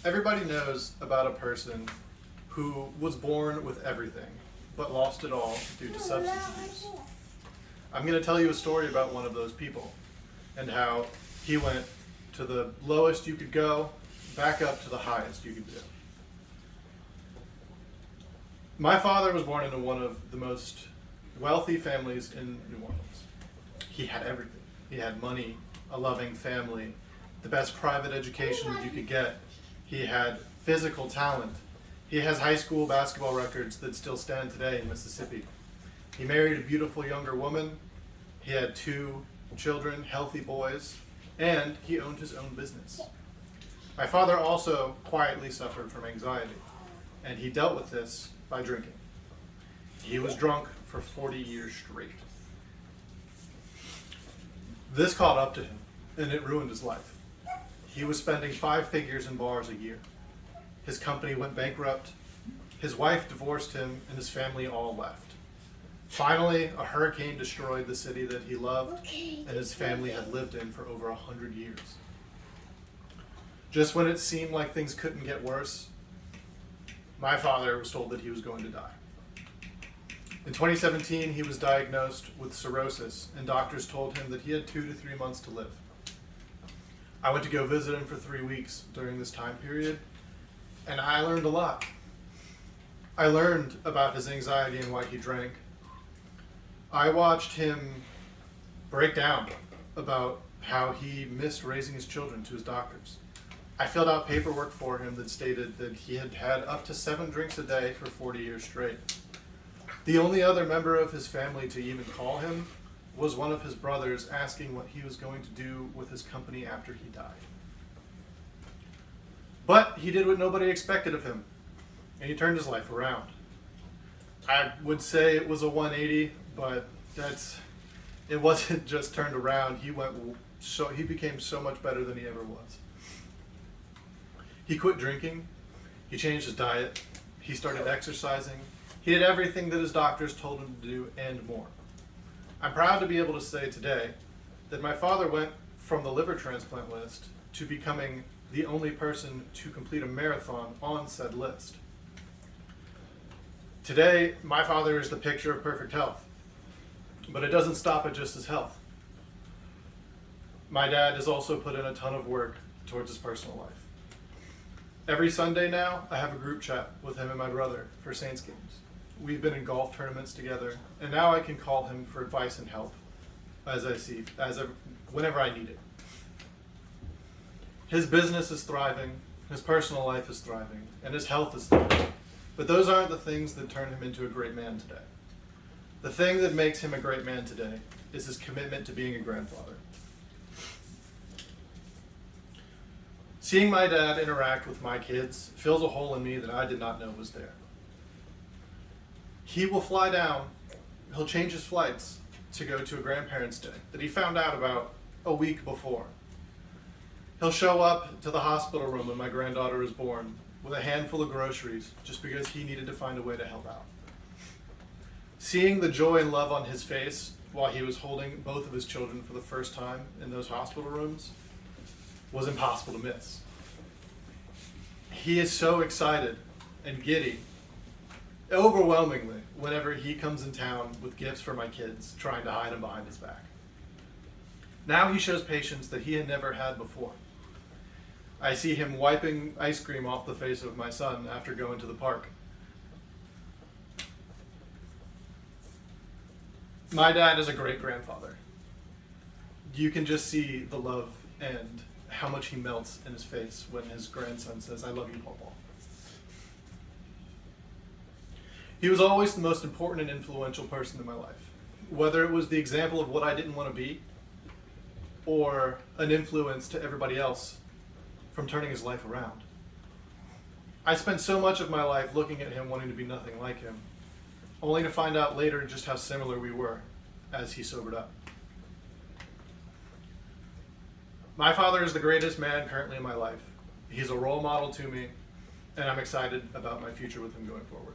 Everybody knows about a person who was born with everything, but lost it all due to substance abuse. I'm going to tell you a story about one of those people and how he went to the lowest you could go, back up to the highest you could do. My father was born into one of the most wealthy families in New Orleans. He had everything. He had money, a loving family, the best private education that you could get. He had physical talent. He has high school basketball records that still stand today in Mississippi. He married a beautiful younger woman. He had 2 children, healthy boys, and he owned his own business. My father also quietly suffered from anxiety, and he dealt with this by drinking. He was drunk for 40 years straight. This caught up to him, and it ruined his life. He was spending 5 figures in bars a year. His company went bankrupt. His wife divorced him, and his family all left. Finally, a hurricane destroyed the city that he loved, and his family had lived in for over 100 years. Just when it seemed like things couldn't get worse, my father was told that he was going to die. In 2017, he was diagnosed with cirrhosis, and doctors told him that he had 2 to 3 months to live. I went to go visit him for 3 weeks during this time period, and I learned a lot. I learned about his anxiety and why he drank. I watched him break down about how he missed raising his children to his doctors. I filled out paperwork for him that stated that he had had up to 7 drinks a day for 40 years straight. The only other member of his family to even call him was one of his brothers asking what he was going to do with his company after he died. But he did what nobody expected of him, and he turned his life around. I would say it was a 180, but it wasn't just turned around. He became so much better than he ever was. He quit drinking, he changed his diet, he started exercising, he did everything that his doctors told him to do and more. I'm proud to be able to say today that my father went from the liver transplant list to becoming the only person to complete a marathon on said list. Today, my father is the picture of perfect health, but it doesn't stop at just his health. My dad has also put in a ton of work towards his personal life. Every Sunday now, I have a group chat with him and my brother for Saints games. We've been in golf tournaments together, and now I can call him for advice and help whenever I need it. His business is thriving, his personal life is thriving, and his health is thriving. But those aren't the things that turn him into a great man today. The thing that makes him a great man today is his commitment to being a grandfather. Seeing my dad interact with my kids fills a hole in me that I did not know was there. He will fly down, he'll change his flights to go to a grandparents' day that he found out about a week before. He'll show up to the hospital room when my granddaughter is born with a handful of groceries just because he needed to find a way to help out. Seeing the joy and love on his face while he was holding both of his children for the first time in those hospital rooms was impossible to miss. He is so excited and giddy, overwhelmingly, whenever he comes in town with gifts for my kids, trying to hide them behind his back. Now he shows patience that he had never had before. I see him wiping ice cream off the face of my son after going to the park. My dad is a great grandfather. You can just see the love and how much he melts in his face when his grandson says, "I love you, Pawpaw." He was always the most important and influential person in my life, whether it was the example of what I didn't want to be or an influence to everybody else from turning his life around. I spent so much of my life looking at him wanting to be nothing like him, only to find out later just how similar we were as he sobered up. My father is the greatest man currently in my life. He's a role model to me, and I'm excited about my future with him going forward.